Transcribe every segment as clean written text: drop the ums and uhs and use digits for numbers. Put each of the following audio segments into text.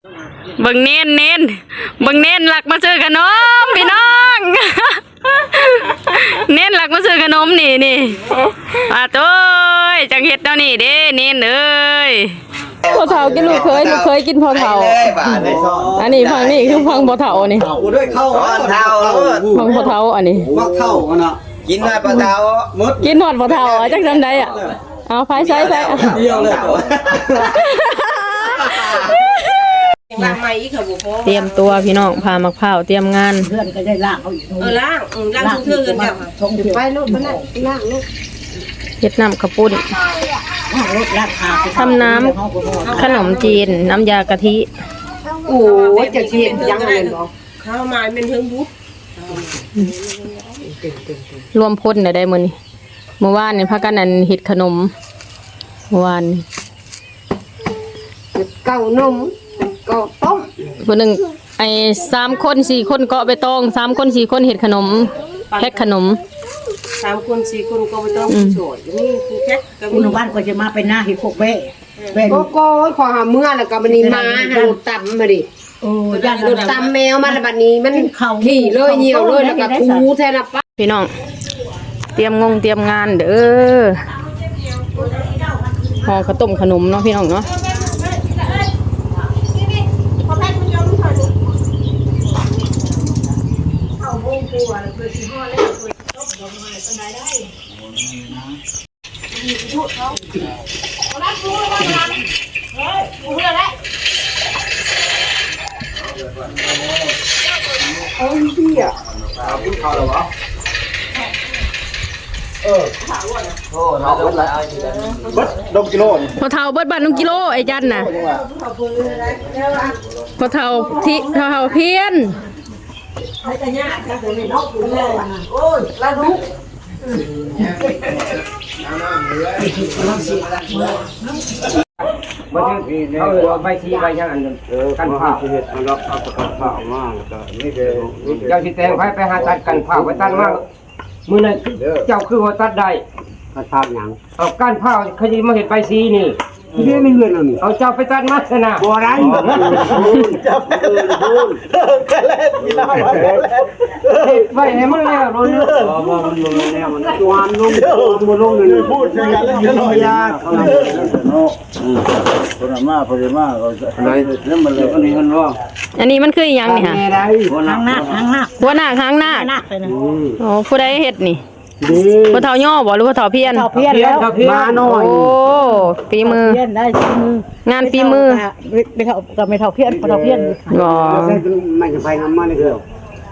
เบิ่งเน้นเบิ่งเน้นหลักมาซื้อขนมพี่น้องเน้นหลักมาซื้อขนมนี่ตัวจังเฮ็ดเนาะนี่เด้เน้นเอ้ยพอเฒ่ากินลูกเคยกินพอเฒ่าอันนี้พังนี่คือพังพอเฒ่านี่ด้วยเข้าเท้าพังพอเฒ่าอันนี้มักเข้าเนาะกินได้ปลาเท้ากินหอดพอเฒ่าจักจำได้อ่ะเอาไฟใช้เดียวเลยเตรียมตัวพี่น้องพามะพร้าวเตรียมงานเพื่อนก็ได้ล่างเขาอีกล่างเทื่อกันจ้ะชงไปลูกมันล่างลูกเฮ็ดน้ำข้าวปุ้นทำน้ำขนมจีนน้ำยากะทิโอ้ยจะเชียนยังไงบอกข้าวไม้เป็นเทิงบุ๊รวมพลได้มื้อนี้เมื่อวานนี่พากันอันเฮ็ดขนมเมื่อวานเก้านมเก้าต้มผู้นึงไอ้3คน4คนเกาะใบตอง3คน4คนเฮ็ดขนมแพ็คขนม3คน4คนก็ไม่ต้องโฉดนี่คือแพ็คก็มีบ้านก็จะมาไปหน้าหิพกแว่ก็ขอหาเมื่อแล้วก็บัดนี้มาหาตำมาดิโอ้ย่านรถตำแมวมาแล้วบัดนี้มันขี่เลยเหี่ยวเลยแล้วก็ทูแทนน่ะป้าพี่น้องเตรียมงานเด้อห่อข้าวต้มขนมเนาะพี่น้องเนาะดมกิโลพอเท่าเบิดบ้าน1กิโลไอ้จันน่ะพอเท่าที่เท่าเพี้ยนโอ้ยลาดุมันคือเอาไปทีไปยังอันนั้นกันผ้าเฮ็ดเราเอากันผ้ามากก็นี่เด้อเจ้าสิแต่งไปหาตัดกันผ้าไปตัดมามื้อนั้นเจ้าคือว่าตัดได้ตัดผ้าหยังเอากันผ้าเขาสิมาเฮ็ดใบสีนี่นี่มีเงินแล้วนี่เอาเจ้าไปตัดมาซะนะบ่ได้จับพูนก็แล้วมีได้ไว้ให้มันแล้วรู้บ่มันลงแล้วมันจวนลงบ่ลงนี่พูดกันแล้วจะน้อยยากเนาะคนมาก็อะไรแล้วมันเลยอันนี้มันว่าอันนี้มันคือหยังนี่ฮะหางหน้าหัวหน้าหางหน้าโอ้ผู้ใดเฮ็ดนี่บ่เฒ่าย่อบ่หรือบ่เฒ่าเพี้ยนแล้วมาหน่อยโอ้ฝีมือเพี้ยนได้ฝีมืองานฝีมือไม่เท่ากับไม่เท่าเพี้ยนบ่เท่าเพี้ยนบ่ไม่จะไปนำมานี่เด้อ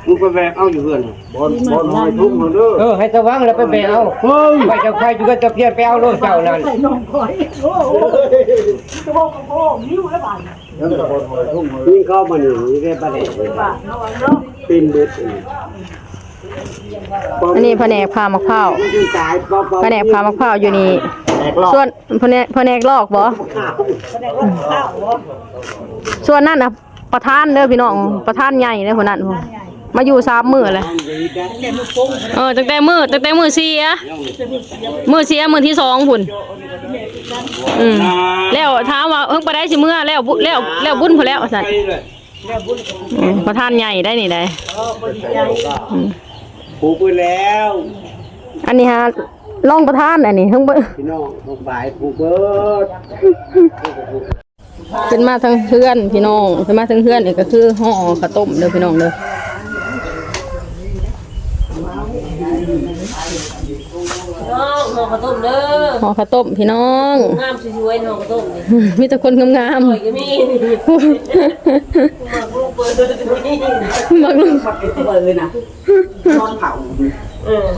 มึงไปแบกเอาอยู่เฮือนบ่น้อยทุกเด้อให้ตะวังแล้วไปแบกเอาไปเจ้าใครอยู่ก็จะเพี้ยนไปเอาโลดเจ้านั่นน้องก้อยโอ้โหนิ้วแล้วบาดนี่เข้ามานี่ได้ประเด็นเป็นเบ็ดอันนี้แผนกพามะพร้าวแผนกพามะพร้าวอยู่นี่ส่วนแผนกลอกบ่ส่วนนั้นน่ะประธานเด้อพี่น้องประธานใหญ่เด้อคนนั้นมาอยู่3มื้อเลยตั้งแต่มื้อเสียมื้อที่2พุ่นแล้วถามว่าบ่ได้สิมื้อแล้วบุญพุ่นแล้วซั่นประธานใหญ่ได้นี่ได้ผูกไปแล้วอันนี้ฮะรองประธานอันนี้ทั้งพี่น้องผูกบ่ายผูกเบิดขึ้นมาทั้งเพื่อนพี่น้องขึ้นมาทั้งเพื่อนนี่ก็คือห่อข้าวต้มเด้อพี่น้องเด้อห่อข้าวต้มเด้อห่อข้าวต้มพี่น้องงามสวยๆห่อข้าวต้มมีแต่คนงามๆก็มีมักลูกเปิดเลยนะนอนเผา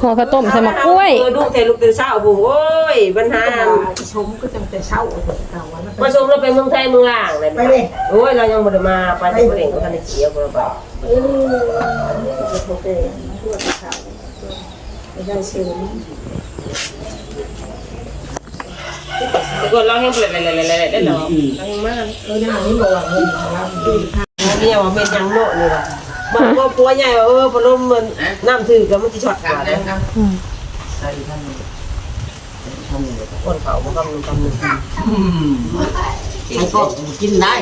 ห่อข้าวต้มใส่มะกล้วยลูกแต่เช้าโอ้ยปัญหาชมก็จังแต่เช้ามาชมเราไปเมืองไทยเมืองล่างเลยไปเลยโอ้ยเรายังบ่ได้มาไปแต่บ่ได้ก็ทันได้เสียบ่ไปแต่ก็เราให้เปิดเลยได้หรอเรายังมาหน้านี้บอกว่าเนี่ยว่าเป็นยังโน่นี่ว่ะบางก็ปัวใหญ่ว่าพนมมันน้ำถือกับมันจะช็อตกว่านะคนเผามันกำลัง มันก็กินได้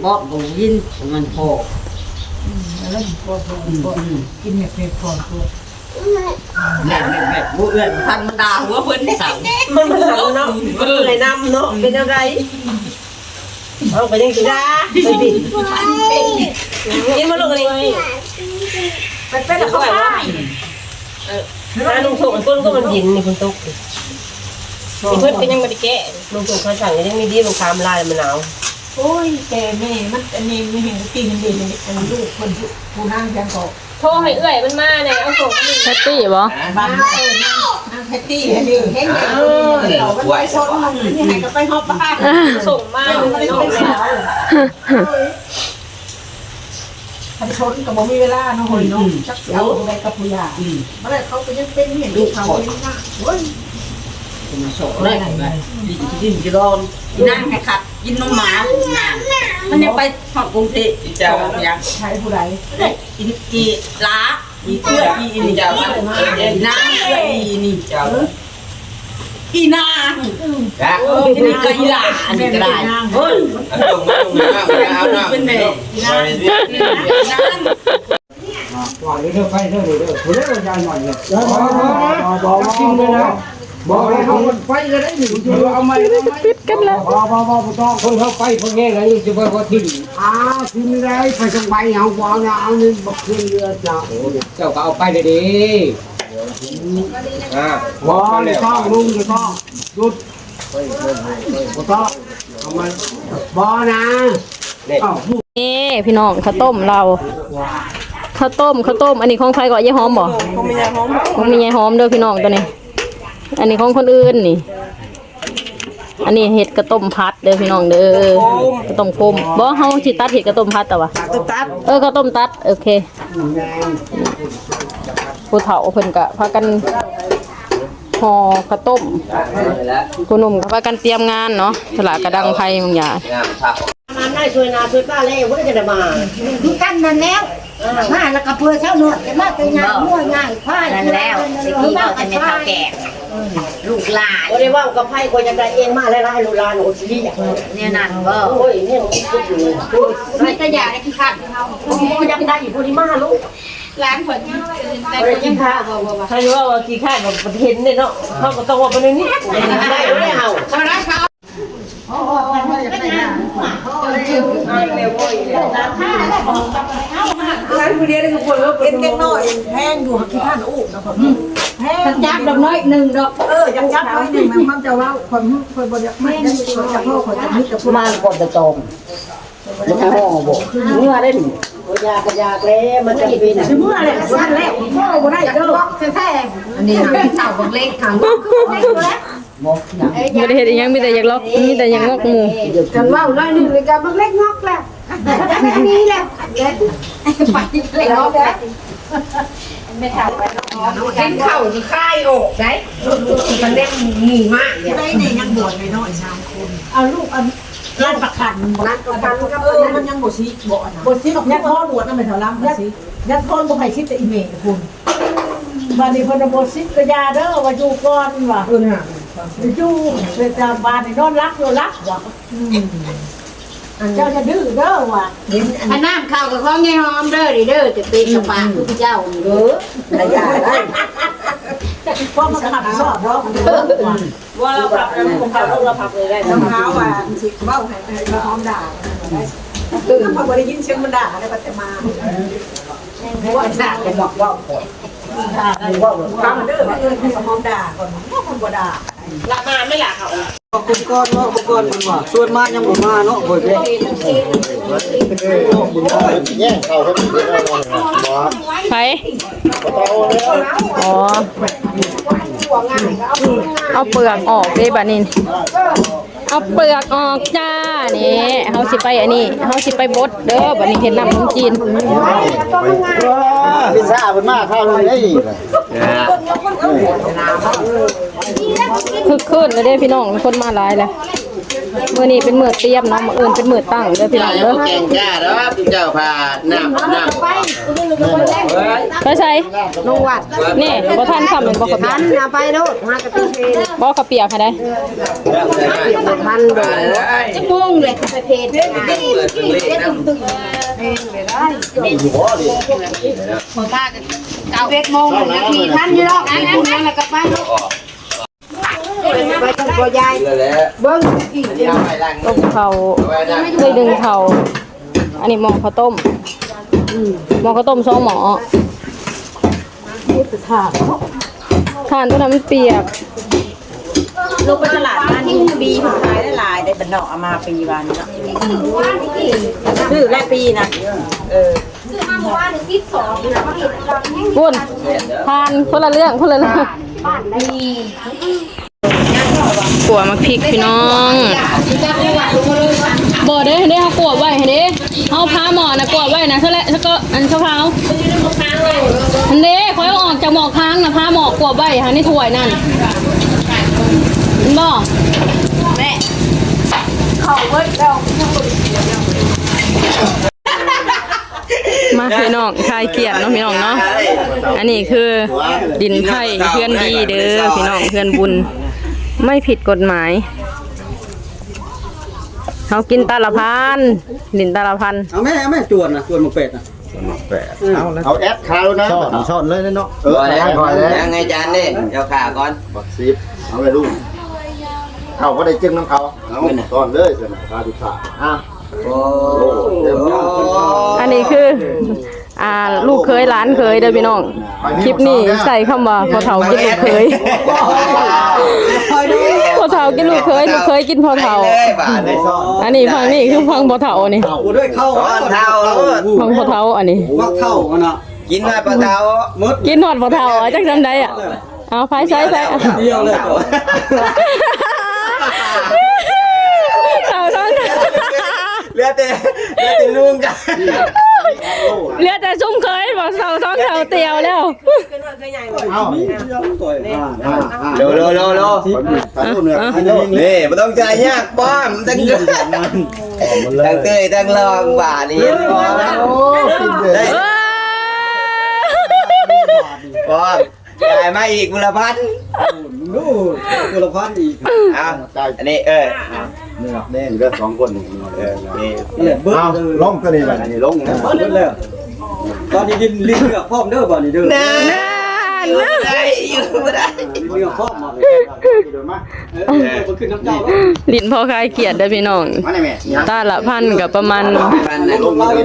ป๊อกกินมันพอ แล้วพอกินเนี่ยเป็นก่อนตัว แม่บุเอื้อนพันมันด่าหัวเพิ่นสั่ง มันมาสั่งเนาะเลยนำเนาะเป็นอะไรเอาไปยังสิดาไปดิกินมาลูกอะไรเป็นอะไรเขาว่าลุงส่งต้นก็มันยินนี่คุณตุ๊กเพื่อนก็ยังไม่ได้แก้ลุงส่งเขาสั่งยังมีดีลุงคามลายมะนาว โอ้ยแต่แม่มันอันนี้ไม่เห็นกินดีเลยอันลูกคนผู้นั่งยังก็ โทรให้เอื้อยมันมาเนี่ยเอาส่งแพตตี้บ่ บ้านนั่งแพตตี้อันนี้เห็นเราไปชนมันนี่ให้ก็ไปฮอบบ้าน ส่งมาไม่ได้ส่งแล้ว ไปชนก็บ่มีเวลาเนาะเฮ้ยเนาะชักเสียวอะไรกับผู้ใหญ่เมื่อไรเขาก็ยังเป็นเห็นเขาเห็นหน้าโอ้ย มันโศกเลยกินกินร้อนนั่งให้ขัดกินนมหมามันยังไปทอดกรุงเทพเจ้าอย่าง ใช้ผู้ใด กินกีล้าอีเอื้ออีนี่เจ้าน้ำเอื้ออีนี่เจ้าอีนางที่นี่ก็อีหลาอันนี้ก็ได้เฮ้ยเป็นแม่นาง ว่าเด้อไปเด้อเด้อผู้ใดยายหน่อยเนี่ยบอกจริงเลยนะบอกเลยเขาไปกันได้หนึ่งเอาไม่ปิดกันแล้วบ่ต้องคนเขาไปพวกนี้นะนี่จะไปว่าทิ้งทิ้งไม่ได้ไปสบายเอาวางเอานี่บักขึ้นเรือเจ้าเจ้าก็เอาไปเลยดิบ่ต้องลุงจะต้องหยุดบ่ต้องเอามาบ่นะนี่พี่น้องข้าวต้มเราข้าวต้มอันนี้ของใครก่อนยายหอมบ่ คงมียาหอม ของมียายหอมเด้อพี่น้องตัวนี้ อันนี้ของคนอื่นนี่ อันนี้เห็ดกระต้มพัดเด้อพี่น้องเด้อกระต้มคมบ่เฮาสิตัดเห็ดกระต้มพัดแต่ว่า ตัด กระต้มตัดโอเคผู้เฒ่าเพิ่นก็พากันห่อข้าวต้มผู้หนุ่มก็พากันเตรียมงานเนาะสละกระดังไผบางอย่าง มาได้ช่วยนาช่วยป้าเล่ว่าจะได้มา ดูกันนั่นแล้วมาแล้วก็เพื่อเช่าหนวดมาเป็นงานมั่วง่ายควาย นั่นแล้วสิพี่เราจะไม่เท่าแก่ลูกหลาน ก็ได้ว่ากับไพ่ก็ยังได้เองมาแล้วให้ลูกหลานโอ้ชีอย่าง เนี่ยนั่นก็ โอ้ยเนี่ยมันอยู่ ไม่ก็อยากได้ขี้ข้าเขา ก็ยังได้อยู่พอดีมาลูก ร้านผล ได้กินข้าวใครว่ากี่ข้าวแบบเห็นเนี่ยเนาะเขาก็ต้องว่าเป็นนี่ได้ได้เอา เขาได้เขาโอ้โหไม่อยากได้งานร้านผู้เดียวได้ทุกคนว่าเป็นแก่น้อยแพงอยู่ขี้ข้านอู้นะครับแพงจับดอกน้อยหนึ่งดอกยังจับน้อยหนึ่งมันความจะว่าคนบริจาคไม่ได้คนจะพ่อคนจะมีกับผู้ มาก่อนจะจมแล้วก็ห้องบอกเมื่อได้หนึ่ง ยากยากแล้วมันจะเป็น ชื่อเมื่อไรสั้นแล้วพ่อบ่ได้เด้อแท้ๆอันนี้เต่าบางเล็กทางได้แล้ว บอกอย่าง บ่ได้เฮ็ดอีหยังมีแต่อยากล็อกมีแต่อยากงอกหมู่ กันว่าน้อยหนึ่งเลยกันบางเล็กงอกแล้วแบบนี้แหละไปเล็กงอกแล้วไม่ทำไปเห็นเข่าจะคายออกได้มันเล่นหมู่มากได้เนี่ยยังบวชไปน้อยชามคนเอาลูกอันร้านประคันร้านประคันก็มันยังบวชซีบวชบวชซีบอกยัดท้อนบวชนั่นเป็นแถวลำบวชซียัดท้อนบ่ให้ซิแต่อีเมลคุณวันนี้พนบวชซิกระยาเด้อว่าอยู่ก่อนว่ะอยู่เป็นตาบ้านนอนรักอยู่รักว่ะเจ้าจะดื้อเด้อว่ะ อันน้ำข้าวกับของยายหอมเด้อดิเด้อจะเป็นกับปากทุกเจ้านี่เด้อ ระยาได้พ่อมันขับสอบเนาะ ว่าเราพับผมพับเราพับเลยได้ รองเท้าว่าสิเว้าให้พร้อมด่าคือถ้าพอได้ยินเสียงมันด่าได้ปัจจมาว่าด่าจะบอกว่าด่าว่าทำเด้อว่าให้พร้อมด่าก่อนว่าคนบ่ด่า ละมาไม่อยากเขา คุณก้อนเนาะคุณก้อนมันว่าส่วนมายังบ่มาเนาะบ่ได้ แย่งเขาเขาถึงได้แล้วนะหมอ ไผ เขาโตแล้ว อ๋อเอาเปลือกออกเด้บัดนี้เอาเปลือกออกจ้านี่เฮาสิไปอันนี้เฮาสิไปบดเด้อบัดนี้เฮ็ดน้ำขนมจีน พิซซ่าเป็นมากข้าวเลยได้อีก คึกคืนเลยเด้พี่น้องคนมาหลายแล้ว มื้อนี้เป็นมื้อเตรียมเนาะมื้ออื่นเป็นมื้อตั้งเด้อพี่น้องเด้อ แกงจ้าเด้อคุณเจ้าพาน้ำ ไปใส่ ลงวัด นี่บ่ทันคำเป็นบ่ขะเปีย ทั ก นเอาไปโลดมากระตุ้นเพล บ่ขะเปียกให้ได้ ทันโดดจะมุ่งเลยประเทศเวทมงนาทีทันอยู่หรอกนั่นแล้วก็ไปไปกับพ่อยายเบิ้งอีก ต้มข้าวเลยดึงข้าวอันนี้หม้อข้าวต้มหม้อข้าวต้ม2หม้อทานตัวนั้นมันเปียก ลงไปตลาดบ้านนี้ปีของขายได้หลายได้บันดอกเอามาปีวานนี้เนาะซื้อหลายปีนะปุ้นทานคนละเรื่องคนละเรื่องกัวมักพริกพี่น้องบ่เด้เฮากัวไว้ให้เด้เฮาพาหม้อน่ะกัวไว้นะเท่าแล้วก็อันเช้าอันเด้ค่อยเอาออกจากหม้อค้างน่ะพาหม้อกัวไว้หาในถ้วยนั่นเห็นบ่แม่เข้าเบิดแล้วมาพี่น้องคลายเกียรติเนาะพี่น้องเนาะอันนี้คือดินไผ่เพื่อนดีเด้อพี่น้องเพื่อนบุญไม่ผิดกฎหมายเขากินตาละพันดินตาละพัน เอาแม่จวนนะจวนหมกเป็ดนะ เอาแอดคาแล้วนะซ่อนเลยเนาะพอแล้วยังไงจานนี่เจ้าขาก่อนบักซีฟเอาไปลูกเขาก็ได้จึงน้ำเขาเอาซ่อนเลยเสร็จคาทุกขาอันนี้คือลูกเคยหลานเคยเด้อพี่น้องคลิปนี้ใส่คำว่าพอเฒ่ากินลูกเคยพอเฒ่ากินลูกเคยลูกเคยกินพอเฒ่าอันนี้พังนี่คือพังพอเฒ่านี่ กูด้วยเข้าเท่า พังพอเฒ่าอันนี้ วักเข้ากันนะ กินหน่อยปลาเท้า กินหอดพอเฒ่าจักจำได้อ่ะเอาไฟใส่ไป เดียวเลย เฒ่าท้อง เหลือแต่ลุงกัน เหลือแต่ซุ้มเคยบอกเฒ่าท้องเฒ่าเตียวแล้ว โลนี่ไม่ต้องใจยากป้อมตั้งเงินตั้งเตยตั้งลองบ่านี่ป้อมจ่ายมาอีกมูลพัน ดูกุลพันธ์อีก อันนี้นี่แน่เหลือ2คนนี่ เนี่ยเบิ้ล ลงตัวนี้แบบนี้ลงนะ เบิ้ลเลยตอนนี้ดินลิ้นเลือกพร้อมเด้อบ่นี่เด้อ ได้อยู่ไม่ได้ เลือกพร้อมมาเลยมันขึ้นน้ำเจ้า ลิ้นพอคลายเกียดเด้อพี่น้อง มาได้แม่ ตาละพันกับประมาณ ลงเลย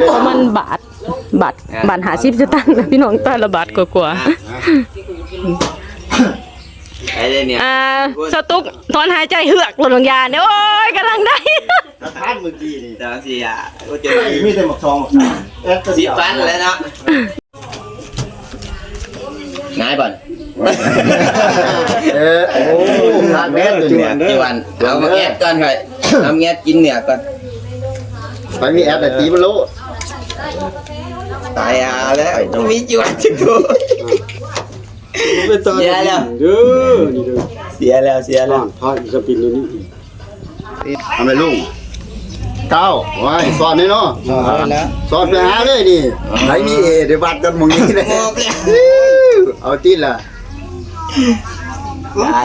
บาท50สตางค์นะพี่น้องตาละบาทกว่า ไอ้เนี่ยสตุกถอนหายใจเหือกหล่นลงยาเนี่ยโอ้ยกำลังได้ ทานเมื่อกี้นี่แต่สิก็จะมีแต่หมกทอง10 ปันแล้วเนาะง่ายบ่โอ้ทานแม่ตัวเนี่ยกี่วันเอามาแอดก่อนค่อยทำแอดกินเนี่ยก่อนไปมีแอดแต่ตีมันโลตายแล้วต้องมีจวนถึงตัวเสียแล้ว เด้อนี่เด้อ เสียแล้ว ทอดสปินตัวนี้ ทำไมลุงเก้าไว้สอนนี่เนาะสอนไปหาเลยนี่ไหนมีเอเดี๋ยวบัดกันมึงนี่เลยเอาตีนล่ะ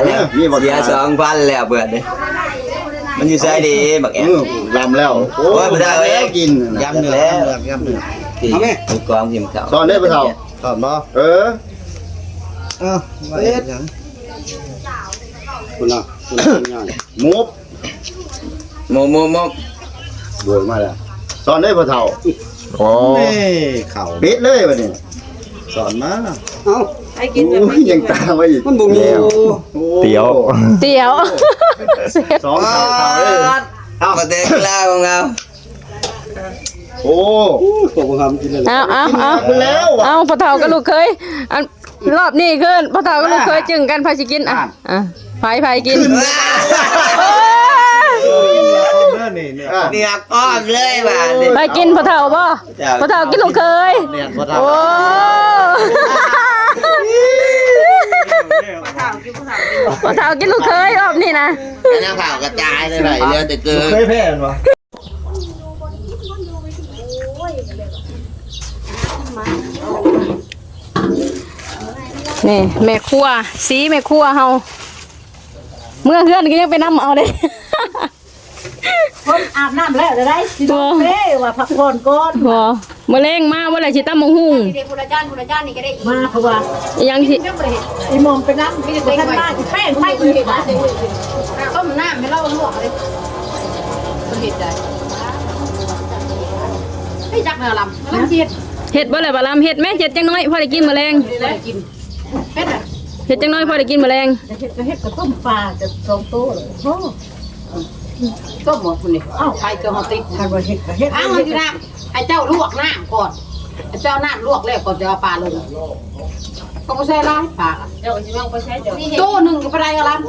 แล้วมีบักเสีย2,000แล้วเบิดเลยมันอยู่ใส่ดีบักแอมลำแล้วโอ้ยบ่ได้แล้วกินยำอยู่แล้วที่กองหิมเขาสอนได้บ่เฒ่าสอนบ่เฮ็ดหยัง คุณน่ะง่าย มุบโดยมาแล้วสอนได้บ่เฒ่าโอ้เข่าปิดเลยบัดนี้สอนมา เอ้า ให้กิน โอ้ยยังตามมาอีก มันบ่มี เตี๋ยว เตี๋ยว สองเข่าเลยเอาประเด็นแล้วของเราโอ้ ตัวบ่ทำกินเลย เอาพอเฒ่ากับลูกเคยอันรอบนี้ขึ้นพอเฒ่ากับลูกเคยจึงกันพาสิกินไผกิน เนี่ยก้อมเลยบ้าน ไปกินพอเฒ่าบ่พอเฒ่ากินลูกเคยโอ้ พอเท่ากินลูกเคยรอบนี้นะ แล้วข่าวกระจายเลยไหลเรือแต่เกิน เคยแพ้มันวะ นี่แม่ครัวสีแม่ครัวเฮาเมื่อเพื่อนก็ยังไปนํเอาเลย คนอาบน้ำแล้วจะได้สิโดนเด้ว่าพักผ่อนก่อน บ่มะเร็งมาบ่ได้สิตำบักหุ่ง เด็กพุทธเจ้านี่ก็ได้อีก มาเพราะว่า อีหยังสิ อีมอมไปน้ำมีแต่ท่านบ้านแป้งไฟอีก ต้มน้ำไม่เล่าลวกเลยเห็ดได้ไม่จักแมวลำน้ำเช็ด เฮ็ดบ่เลยบ่ลำเฮ็ดแม่เฮ็ดจังน้อยพอได้กินแมลง ได้กินเฮ็ดอ่ะ เฮ็ดจังน้อยพอได้กินแมลง เฮ็ดก็ต้มปลาจะ2ตัวเลยโอ้ ต้มหมดคุณนี่อ้าวใครจะมาติด คันว่าเฮ็ดก็เฮ็ด อ้าวมันคือน้ำไอ้เจ้าลวกน้ำก่อนไอ้เจ้าน้ำลวกแล้วก่อนจะเอาปลาลงก็ไม่ใช่ร้ายปลาเดี๋ยวจะลองไปใช้เดี๋ยวตู้หนึ่งก็ไปได้ก็รับ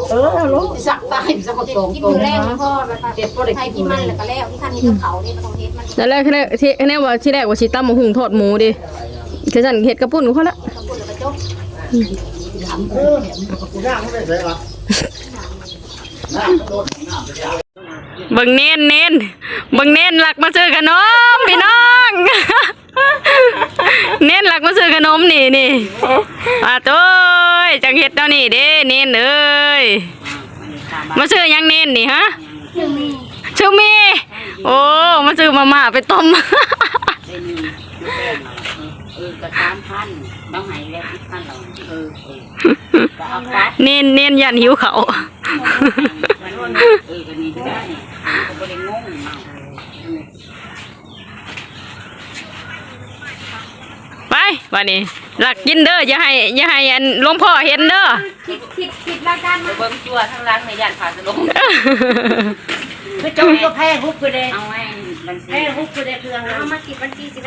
ลูก สักตายสักคนสองตัวแรกพ่อเด็ดพ่อเด็กที่มันแล้วก็แล้วที่ท่านนี้กับเขาเนี่ยต้องเฮ็ดมัน นั่นแรกที่แน่ว่าที่แรกว่าสิตำบักหุ่งทอดหมูดิคือฉันเฮ็ดกระปุ้นก็พอละ ต้องพูดกับจบ กูย่างไม่ได้เลยละ เบิ่งเน้นเบิ่งเน้นหลักมาซื้อขนมพี่น้อง เน้นหลักมาซื้อขนมนี่อาโต้ยจังเฮ็ดเนาะนี่เด้เน้นเอ้ยมาซื้อหยังเน้นนี่ฮะชื่อมีโอ้มาซื้อมาม่าไปต้ม ก็3,000ต้องให้แล้ว1,000เราก็เอาไป เน้นยันหิวเขาว ก็นี่ได้ก็บ่ได้งงเนาะ ไปวันนี้หลักกินเด้ออย่าให้อันหลวงพ่อเห็นเด้อ คิดรายการมา เบิ่งตัวทางหลังในย่านผาสะลง คือจงก็แพ้ฮุบคือเด้ เอาไว้บัญชี แพ้ฮุบคือเด้เครื่อง เอามาคิดบัญชีสิ